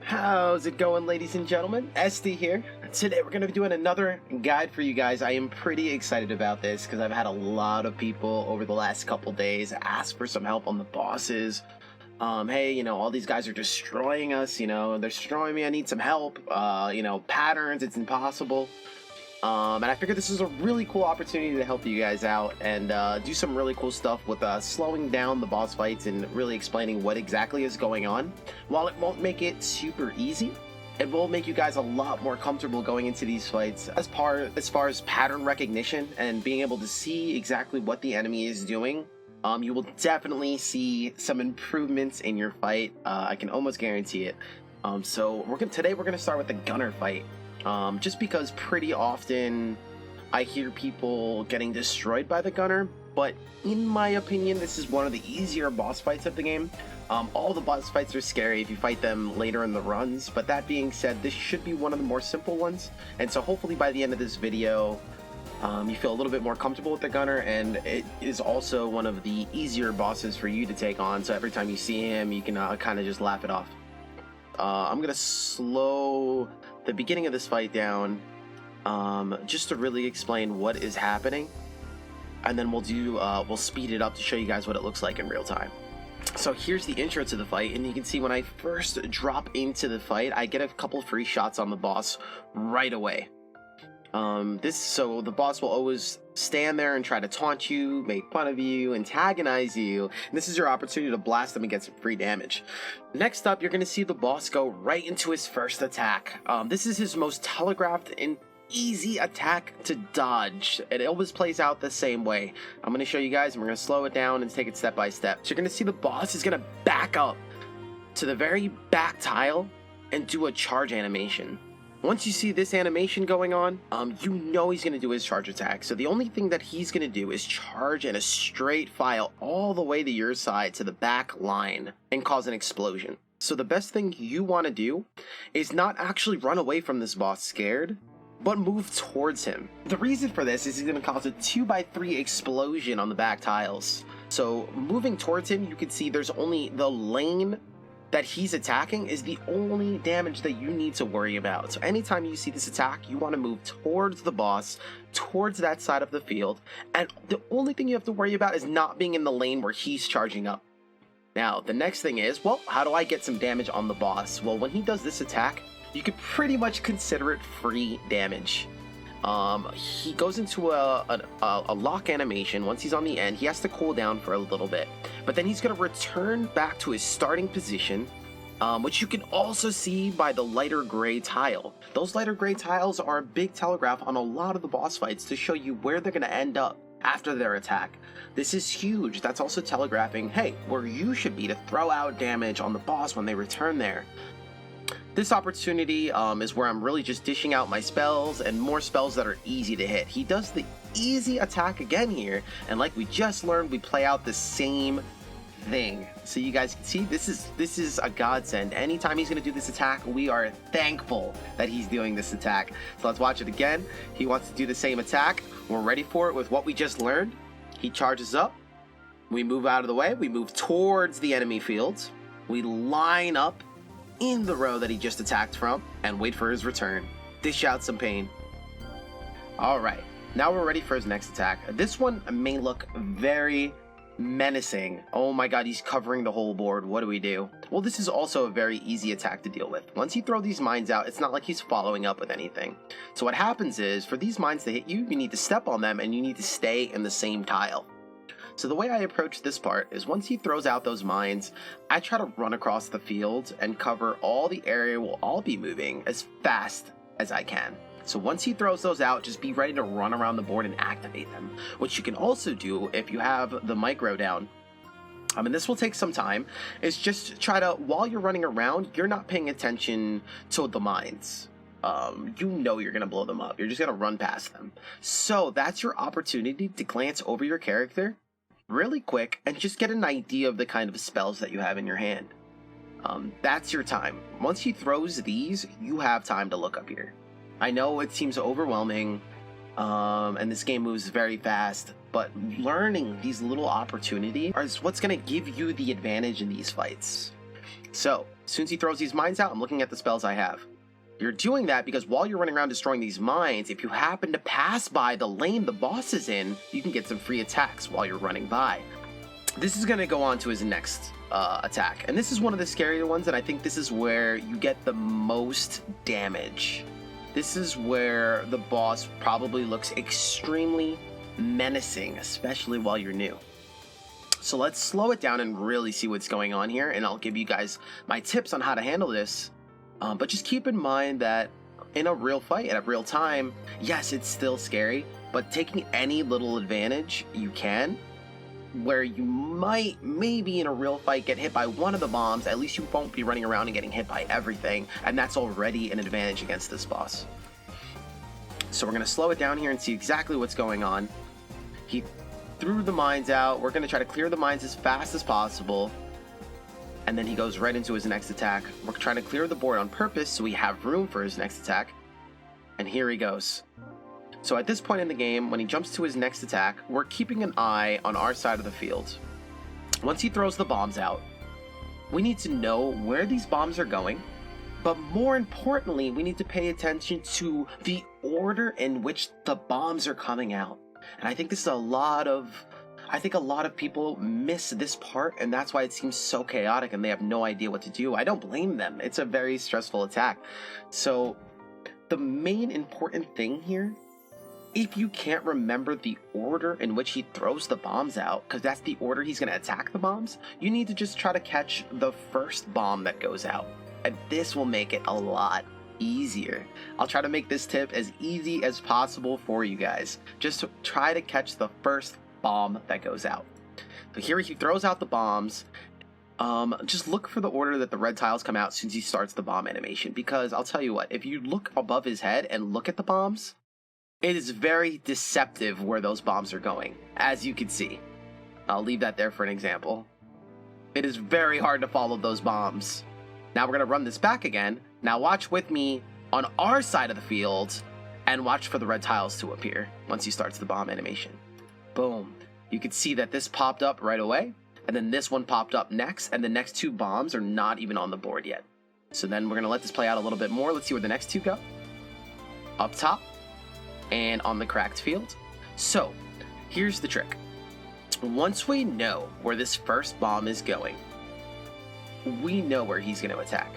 How's it going, ladies and gentlemen? Esty here. Today we're going to be doing another guide for you guys. I am pretty excited about this because I've had a lot of people over the last couple days ask for some help on the bosses. Hey, all these guys are destroying us, they're destroying me, I need some help. Patterns, it's impossible. And I figured this is a really cool opportunity to help you guys out and do some really cool stuff with slowing down the boss fights and really explaining what exactly is going on. While it won't make it super easy, it will make you guys a lot more comfortable going into these fights as far as pattern recognition and being able to see exactly what the enemy is doing. You will definitely see some improvements in your fight. I can almost guarantee it. So today we're gonna start with the gunner fight. Just because pretty often I hear people getting destroyed by the gunner, but in my opinion, this is one of the easier boss fights of the game. All the boss fights are scary if you fight them later in the runs, but that being said, this should be one of the more simple ones, and so hopefully by the end of this video, you feel a little bit more comfortable with the gunner, and it is also one of the easier bosses for you to take on, so every time you see him, you can kind of just laugh it off. I'm gonna slow the beginning of this fight down just to really explain what is happening, and then we'll speed it up to show you guys what it looks like in real time. So here's the intro to the fight, and you can see when I first drop into the fight, I get a couple free shots on the boss right away. So the boss will always stand there and try to taunt you, make fun of you, antagonize you, and this is your opportunity to blast them and get some free damage. Next up, you're going to see the boss go right into his first attack. This is his most telegraphed and easy attack to dodge. It always plays out the same way. I'm going to show you guys, and we're going to slow it down and take it step by step. So you're going to see the boss is going to back up to the very back tile and do a charge animation. Once you see this animation going on, you know he's going to do his charge attack. So the only thing that he's going to do is charge in a straight file all the way to your side to the back line and cause an explosion. So the best thing you want to do is not actually run away from this boss scared, but move towards him. The reason for this is he's going to cause a 2x3 explosion on the back tiles. So moving towards him, you can see there's only the lane that he's attacking is the only damage that you need to worry about. So anytime you see this attack, you want to move towards the boss, towards that side of the field, and the only thing you have to worry about is not being in the lane where he's charging up. Now, the next thing is, well, how do I get some damage on the boss? Well, when he does this attack, you could pretty much consider it free damage. He goes into a lock animation. Once he's on the end, he has to cool down for a little bit, but then he's going to return back to his starting position, which you can also see by the lighter gray tile. Those lighter gray tiles are a big telegraph on a lot of the boss fights to show you where they're going to end up after their attack. This is huge. That's also telegraphing, hey, where you should be to throw out damage on the boss when they return there. This opportunity is where I'm really just dishing out my spells and more spells that are easy to hit. He does the easy attack again here, and like we just learned, we play out the same thing. So you guys can see this is a godsend. Anytime he's going to do this attack, we are thankful that he's doing this attack. So let's watch it again. He wants to do the same attack. We're ready for it with what we just learned. He charges up. We move out of the way. We move towards the enemy fields. We line up in the row that he just attacked from and wait for his return. Dish out some pain. Alright, now we're ready for his next attack. This one may look very menacing. Oh my god, he's covering the whole board. What do we do? Well, this is also a very easy attack to deal with. Once you throw these mines out, it's not like he's following up with anything. So what happens is, for these mines to hit you, you need to step on them and you need to stay in the same tile. So the way I approach this part is once he throws out those mines, I try to run across the field and cover all the area we'll all be moving as fast as I can. So once he throws those out, just be ready to run around the board and activate them, which you can also do if you have the micro down. And this will take some time, is just try to, while you're running around, you're not paying attention to the mines. You know you're going to blow them up. You're just going to run past them. So that's your opportunity to glance over your character really quick and just get an idea of the kind of spells that you have in your hand. That's your time. Once he throws these, you have time to look up here. I know it seems overwhelming, and this game moves very fast, but learning these little opportunities is what's going to give you the advantage in these fights. So, as soon as he throws these mines out, I'm looking at the spells I have. You're doing that because while you're running around destroying these mines, if you happen to pass by the lane the boss is in, you can get some free attacks while you're running by. This is going to go on to his next attack. And this is one of the scarier ones, and I think this is where you get the most damage. This is where the boss probably looks extremely menacing, especially while you're new. So let's slow it down and really see what's going on here, and I'll give you guys my tips on how to handle this. But just keep in mind that in a real fight, at a real time, yes, it's still scary, but taking any little advantage you can, where you might, maybe in a real fight, get hit by one of the bombs, at least you won't be running around and getting hit by everything, and that's already an advantage against this boss. So we're going to slow it down here and see exactly what's going on. He threw the mines out. We're going to try to clear the mines as fast as possible. And then he goes right into his next attack. We're trying to clear the board on purpose so we have room for his next attack. And here he goes. So at this point in the game, when he jumps to his next attack, we're keeping an eye on our side of the field. Once he throws the bombs out, we need to know where these bombs are going. But more importantly, we need to pay attention to the order in which the bombs are coming out. And I think this is a lot of people miss this part, and that's why it seems so chaotic and they have no idea what to do. I don't blame them. It's a very stressful attack. So the main important thing here, if you can't remember the order in which he throws the bombs out, because that's the order he's going to attack the bombs, you need to just try to catch the first bomb that goes out. And this will make it a lot easier. I'll try to make this tip as easy as possible for you guys. Just try to catch the first bomb that goes out. So here he throws out the bombs. Just look for the order that the red tiles come out since he starts the bomb animation, because I'll tell you what, if you look above his head and look at the bombs, it is very deceptive where those bombs are going, as you can see. I'll leave that there for an example. It is very hard to follow those bombs. Now we're going to run this back again. Now watch with me on our side of the field and watch for the red tiles to appear once he starts the bomb animation. Boom. You can see that this popped up right away, and then this one popped up next, and the next two bombs are not even on the board yet. So then we're going to let this play out a little bit more. Let's see where the next two go. Up top and on the cracked field. So here's the trick. Once we know where this first bomb is going, we know where he's going to attack.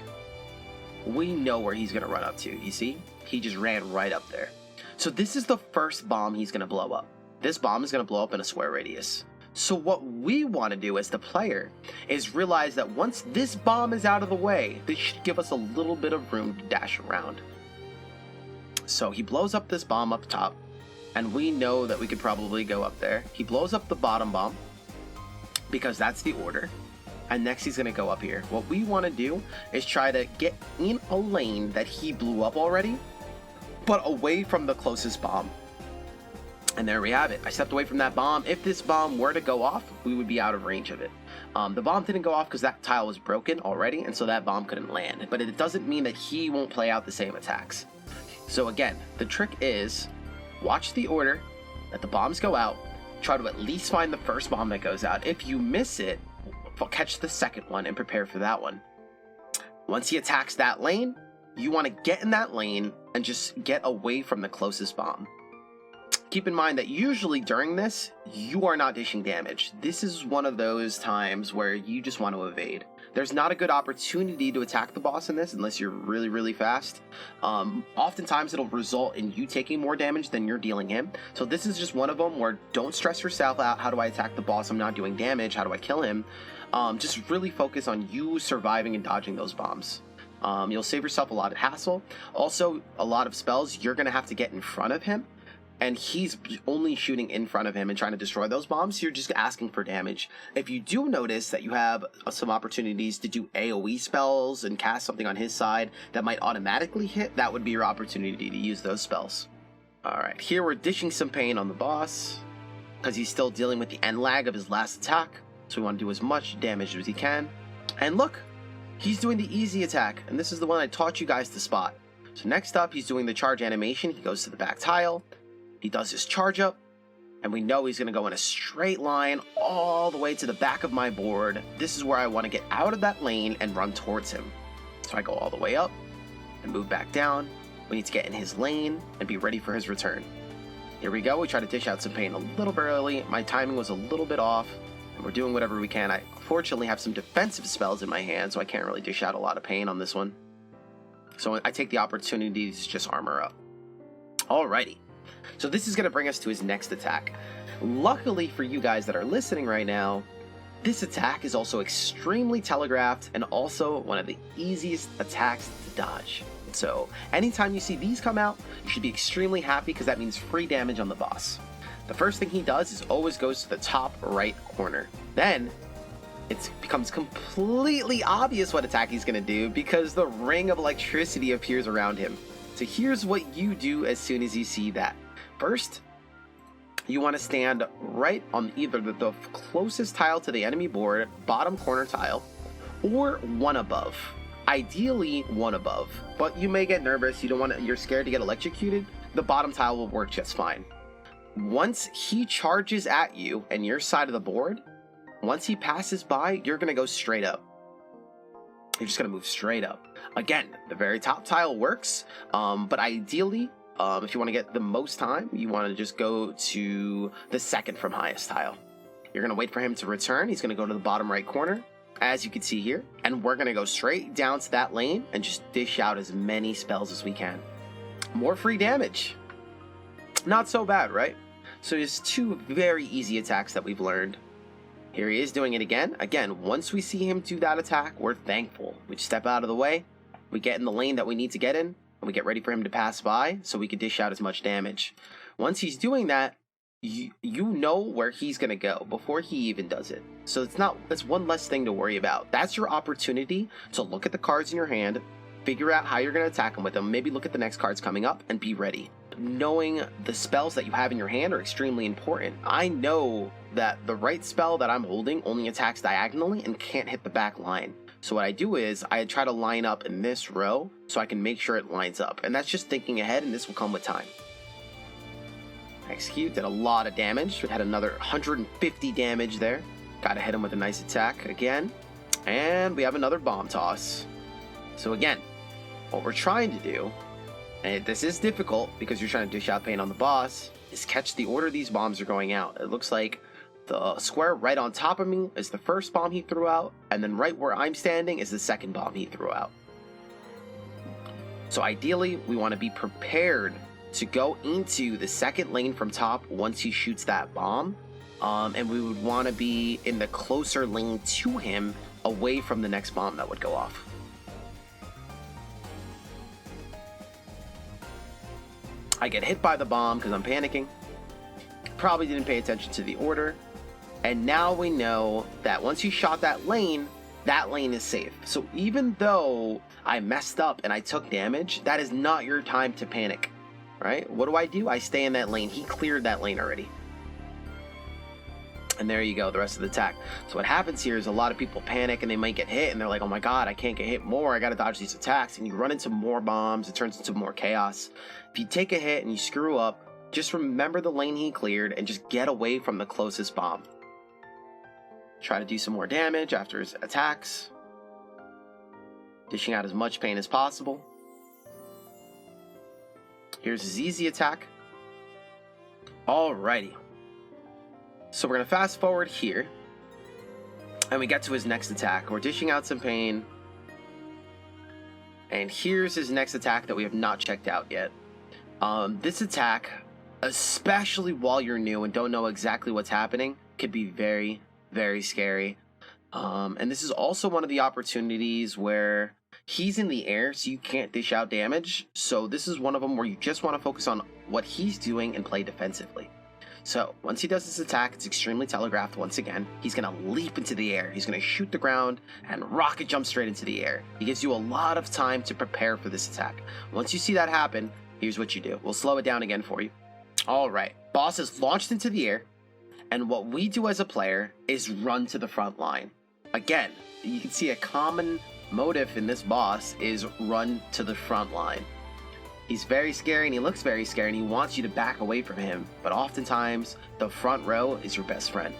We know where he's going to run up to. You see? He just ran right up there. So this is the first bomb he's going to blow up. This bomb is going to blow up in a square radius. So what we want to do as the player is realize that once this bomb is out of the way, this should give us a little bit of room to dash around. So he blows up this bomb up top, and we know that we could probably go up there. He blows up the bottom bomb, because that's the order. And next he's going to go up here. What we want to do is try to get in a lane that he blew up already, but away from the closest bomb. And there we have it. I stepped away from that bomb. If this bomb were to go off, we would be out of range of it. The bomb didn't go off because that tile was broken already, and so that bomb couldn't land. But it doesn't mean that he won't play out the same attacks. So again, the trick is watch the order that the bombs go out. Try to at least find the first bomb that goes out. If you miss it, catch the second one and prepare for that one. Once he attacks that lane, you want to get in that lane and just get away from the closest bomb. Keep in mind that usually during this, you are not dishing damage. This is one of those times where you just want to evade. There's not a good opportunity to attack the boss in this unless you're really, really fast. Oftentimes it'll result in you taking more damage than you're dealing him. So this is just one of them where don't stress yourself out. How do I attack the boss? I'm not doing damage. How do I kill him? Just really focus on you surviving and dodging those bombs. You'll save yourself a lot of hassle. Also, a lot of spells, you're going to have to get in front of him. And he's only shooting in front of him and trying to destroy those bombs, so you're just asking for damage. If you do notice that you have some opportunities to do AoE spells and cast something on his side that might automatically hit, that would be your opportunity to use those spells. Alright, here we're dishing some pain on the boss, because he's still dealing with the end lag of his last attack, so we want to do as much damage as he can. And look, he's doing the easy attack, and this is the one I taught you guys to spot. So next up, he's doing the charge animation. He goes to the back tile. He does his charge up, and we know he's going to go in a straight line all the way to the back of my board. This is where I want to get out of that lane and run towards him. So I go all the way up and move back down. We need to get in his lane and be ready for his return. Here we go. We try to dish out some pain a little bit early. My timing was a little bit off, and we're doing whatever we can. I fortunately have some defensive spells in my hand, so I can't really dish out a lot of pain on this one. So I take the opportunity to just armor up. Alrighty. So this is going to bring us to his next attack. Luckily for you guys that are listening right now, this attack is also extremely telegraphed and also one of the easiest attacks to dodge. So anytime you see these come out, you should be extremely happy because that means free damage on the boss. The first thing he does is always goes to the top right corner. Then it becomes completely obvious what attack he's going to do because the ring of electricity appears around him. So here's what you do as soon as you see that. First, you want to stand right on either the closest tile to the enemy board, bottom corner tile, or one above. Ideally, one above. But you may get nervous. You're scared to get electrocuted. The bottom tile will work just fine. Once he charges at you and your side of the board, once he passes by, you're going to go straight up. You're just going to move straight up. Again, the very top tile works, but ideally, if you want to get the most time, you want to just go to the second from highest tile. You're going to wait for him to return. He's going to go to the bottom right corner, as you can see here, and we're going to go straight down to that lane and just dish out as many spells as we can. More free damage. Not so bad, right? So there's two very easy attacks that we've learned. Here he is doing it again. Again, once we see him do that attack, we're thankful. We just step out of the way, we get in the lane that we need to get in, and we get ready for him to pass by so we can dish out as much damage. Once he's doing that, you know where he's going to go before he even does it. So that's one less thing to worry about. That's your opportunity to look at the cards in your hand, figure out how you're going to attack him with them, maybe look at the next cards coming up, and be ready. Knowing the spells that you have in your hand are extremely important. I know that the right spell that I'm holding only attacks diagonally and can't hit the back line. So what I do is I try to line up in this row so I can make sure it lines up. And that's just thinking ahead, and this will come with time. Execute, did a lot of damage. We had another 150 damage there. Gotta hit him with a nice attack again. And we have another bomb toss. So again, what we're trying to do, and this is difficult because you're trying to dish out pain on the boss, is catch the order these bombs are going out. It looks like the square right on top of me is the first bomb he threw out, and then right where I'm standing is the second bomb he threw out. So ideally, we want to be prepared to go into the second lane from top once he shoots that bomb, and we would want to be in the closer lane to him, away from the next bomb that would go off. I get hit by the bomb because I'm panicking. Probably didn't pay attention to the order. And now we know that once you shot that lane is safe. So even though I messed up and I took damage, that is not your time to panic, right? What do? I stay in that lane. He cleared that lane already. And there you go, the rest of the attack. So what happens here is a lot of people panic and they might get hit and they're like, oh my god, I can't get hit more, I gotta dodge these attacks. And you run into more bombs, it turns into more chaos. If you take a hit and you screw up, just remember the lane he cleared and just get away from the closest bomb. Try to do some more damage after his attacks. Dishing out as much pain as possible. Here's his easy attack. Alrighty. So we're going to fast forward here. And we get to his next attack. We're dishing out some pain. And here's his next attack that we have not checked out yet. This attack, especially while you're new and don't know exactly what's happening, could be very, very scary. And this is also one of the opportunities where he's in the air, so you can't dish out damage. So this is one of them where you just want to focus on what he's doing and play defensively. So once he does this attack, it's extremely telegraphed once again. He's going to leap into the air. He's going to shoot the ground and rocket jump straight into the air. He gives you a lot of time to prepare for this attack. Once you see that happen, here's what you do. We'll slow it down again for you. All right, boss is launched into the air. And what we do as a player is run to the front line. Again, you can see a common motive in this boss is run to the front line. He's very scary and he looks very scary and he wants you to back away from him, but oftentimes the front row is your best friend.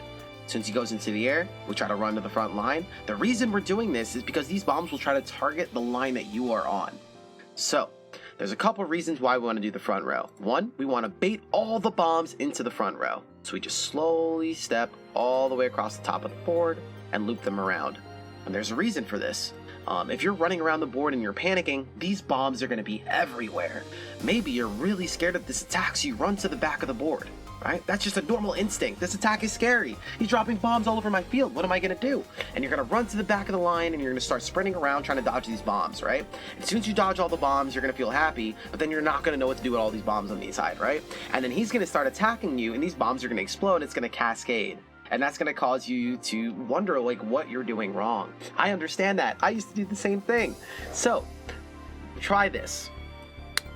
Since he goes into the air, we try to run to the front line. The reason we're doing this is because these bombs will try to target the line that you are on. So, there's a couple reasons why we want to do the front row. One, we want to bait all the bombs into the front row. So we just slowly step all the way across the top of the board and loop them around. And there's a reason for this. If you're running around the board and you're panicking, these bombs are going to be everywhere. Maybe you're really scared of this attack, so you run to the back of the board. Right? That's just a normal instinct. This attack is scary. He's dropping bombs all over my field. What am I going to do? And you're going to run to the back of the line and you're going to start sprinting around trying to dodge these bombs, right? As soon as you dodge all the bombs, you're going to feel happy, but then you're not going to know what to do with all these bombs on the side, right? And then he's going to start attacking you and these bombs are going to explode. It's going to cascade. And that's going to cause you to wonder like what you're doing wrong. I understand that. I used to do the same thing. So try this.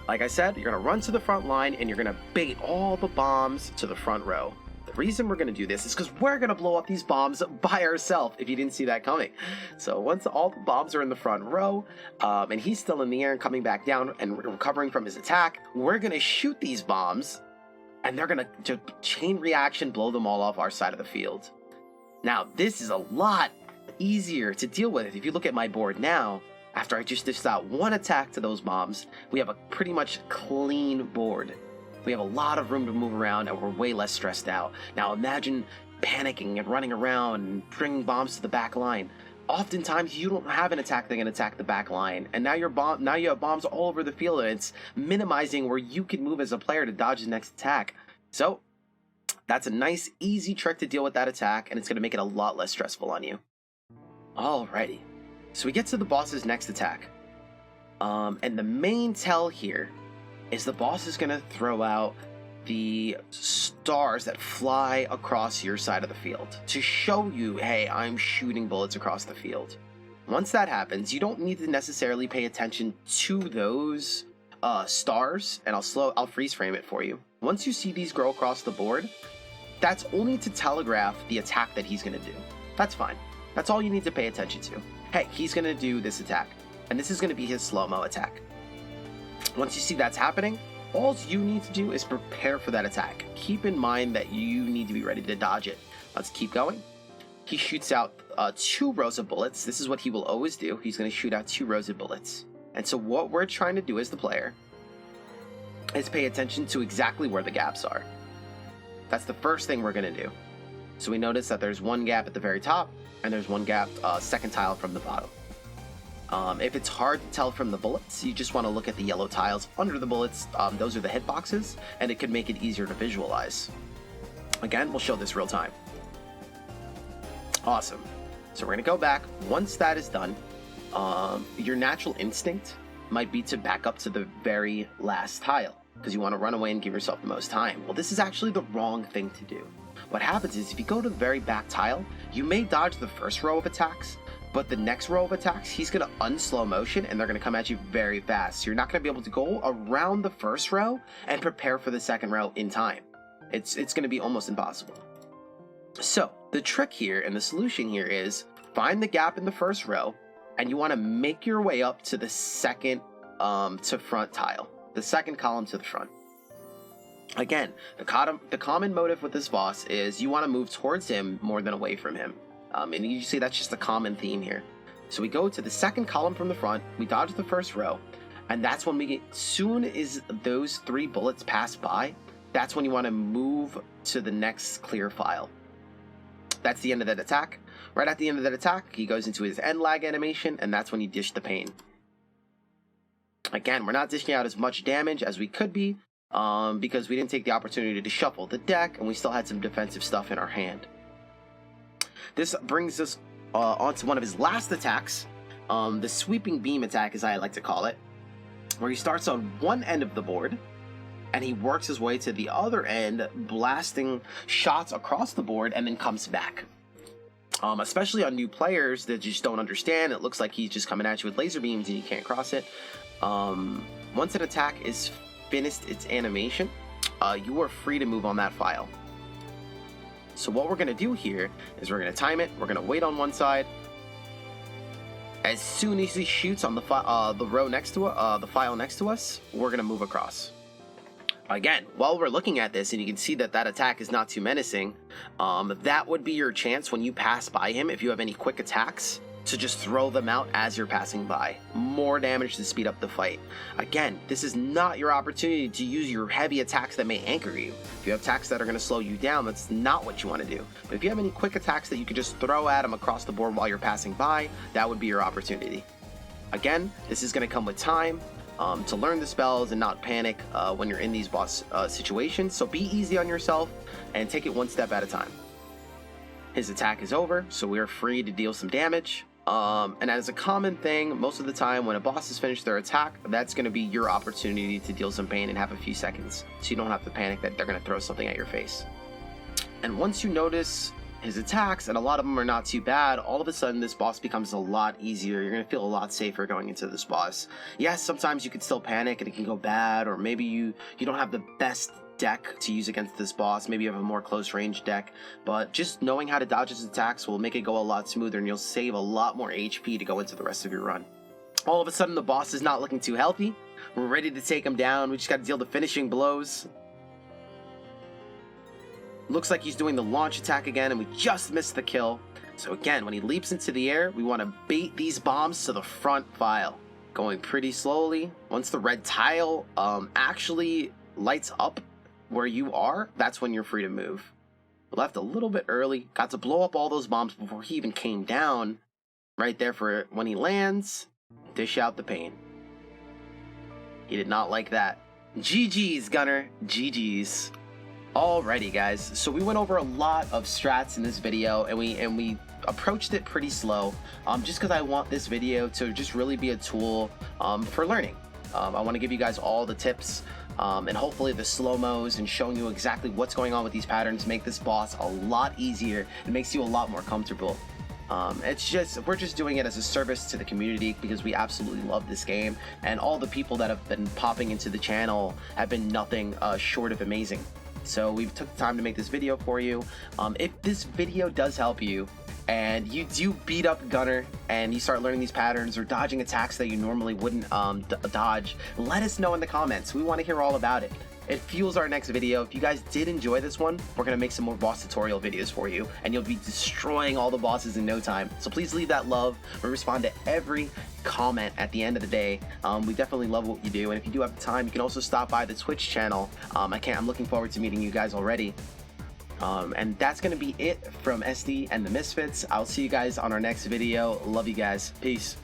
Like I said, you're going to run to the front line and you're going to bait all the bombs to the front row. The reason we're going to do this is because we're going to blow up these bombs by ourselves, if you didn't see that coming. So once all the bombs are in the front row, and he's still in the air and coming back down and recovering from his attack, we're going to shoot these bombs and they're going to chain reaction blow them all off our side of the field. Now, this is a lot easier to deal with. If you look at my board now, after I just dished out one attack to those bombs, we have a pretty much clean board. We have a lot of room to move around and we're way less stressed out. Now imagine panicking and running around and bringing bombs to the back line. Oftentimes you don't have an attack that can attack the back line, and now you have bombs all over the field, and it's minimizing where you can move as a player to dodge the next attack. So that's a nice, easy trick to deal with that attack, and it's going to make it a lot less stressful on you. Alrighty. So we get to the boss's next attack. And the main tell here is the boss is going to throw out the stars that fly across your side of the field to show you, hey, I'm shooting bullets across the field. Once that happens, you don't need to necessarily pay attention to those stars, and I'll freeze frame it for you. Once you see these grow across the board, that's only to telegraph the attack that he's going to do. That's fine. That's all you need to pay attention to. Hey, he's going to do this attack, and this is going to be his slow-mo attack. Once you see that's happening, all you need to do is prepare for that attack. Keep in mind that you need to be ready to dodge it. Let's keep going. He shoots out 2 rows of bullets. This is what he will always do. He's going to shoot out 2 rows of bullets. And so what we're trying to do as the player is pay attention to exactly where the gaps are. That's the first thing we're going to do. So we notice that there's one gap at the very top, and there's one gap, second tile from the bottom. If it's hard to tell from the bullets, you just want to look at the yellow tiles under the bullets. Those are the hitboxes, and it could make it easier to visualize. Again, we'll show this real time. Awesome. So we're going to go back. Once that is done, your natural instinct might be to back up to the very last tile, because you want to run away and give yourself the most time. Well, this is actually the wrong thing to do. What happens is if you go to the very back tile, you may dodge the first row of attacks, but the next row of attacks, he's going to unslow motion and they're going to come at you very fast. So you're not going to be able to go around the first row and prepare for the second row in time. It's going to be almost impossible. So the trick here and the solution here is find the gap in the first row, and you want to make your way up to the second to front tile, the second column to the front. Again, the common motive with this boss is you want to move towards him more than away from him. And you see that's just a common theme here. So we go to the second column from the front, we dodge the first row, and that's when we get, soon as those 3 bullets pass by, that's when you want to move to the next clear file. That's the end of that attack. Right at the end of that attack, he goes into his end lag animation, and that's when you dish the pain. Again, we're not dishing out as much damage as we could be, because we didn't take the opportunity to shuffle the deck, and we still had some defensive stuff in our hand. This brings us onto one of his last attacks, the sweeping beam attack, as I like to call it, where he starts on one end of the board, and he works his way to the other end, blasting shots across the board, and then comes back. Especially on new players that just don't understand, it looks like he's just coming at you with laser beams and you can't cross it. Once an attack is finished its animation, you are free to move on that file. So what we're going to do here is we're going to time it, we're going to wait on one side, As soon as he shoots on the row next to the file next to us, we're gonna move across. Again, while we're looking at this, and you can see that that attack is not too menacing, that would be your chance when you pass by him, if you have any quick attacks, to just throw them out as you're passing by. More damage to speed up the fight. Again, this is not your opportunity to use your heavy attacks that may anchor you. If you have attacks that are going to slow you down, that's not what you want to do. But if you have any quick attacks that you can just throw at him across the board while you're passing by, that would be your opportunity. Again, this is going to come with time. To learn the spells and not panic when you're in these boss situations. So be easy on yourself and take it one step at a time. His attack is over, so we are free to deal some damage. And as a common thing, most of the time when a boss has finished their attack, that's going to be your opportunity to deal some pain and have a few seconds. So you don't have to panic that they're going to throw something at your face. And once you notice his attacks, and a lot of them are not too bad, all of a sudden this boss becomes a lot easier. You're going to feel a lot safer going into this boss. Yes, sometimes you could still panic and it can go bad, or maybe you don't have the best deck to use against this boss. Maybe you have a more close range deck, but just knowing how to dodge his attacks will make it go a lot smoother, and you'll save a lot more HP to go into the rest of your run. All of a sudden the boss is not looking too healthy. We're ready to take him down. We just got to deal the finishing blows. Looks like he's doing the launch attack again, and we just missed the kill. So again, when he leaps into the air, we want to bait these bombs to the front file. Going pretty slowly. Once the red tile actually lights up where you are, that's when you're free to move. Left a little bit early. Got to blow up all those bombs before he even came down. Right there for when he lands. Dish out the pain. He did not like that. GG's, Gunner. GG's. Alrighty guys, so we went over a lot of strats in this video, and we approached it pretty slow, just because I want this video to just really be a tool for learning. I want to give you guys all the tips, and hopefully the slow-mos and showing you exactly what's going on with these patterns make this boss a lot easier and makes you a lot more comfortable. We're just doing it as a service to the community because we absolutely love this game, and all the people that have been popping into the channel have been nothing short of amazing. So we took the time to make this video for you. If this video does help you and you do beat up Gunner and you start learning these patterns or dodging attacks that you normally wouldn't dodge, let us know in the comments. We want to hear all about it. It fuels our next video. If you guys did enjoy this one, we're going to make some more boss tutorial videos for you, and you'll be destroying all the bosses in no time. So please leave that love. We respond to every comment at the end of the day. We definitely love what you do, and if you do have the time, you can also stop by the Twitch channel. I'm looking forward to meeting you guys already. And that's going to be it from Esty and the Misfits. I'll see you guys on our next video. Love you guys. Peace.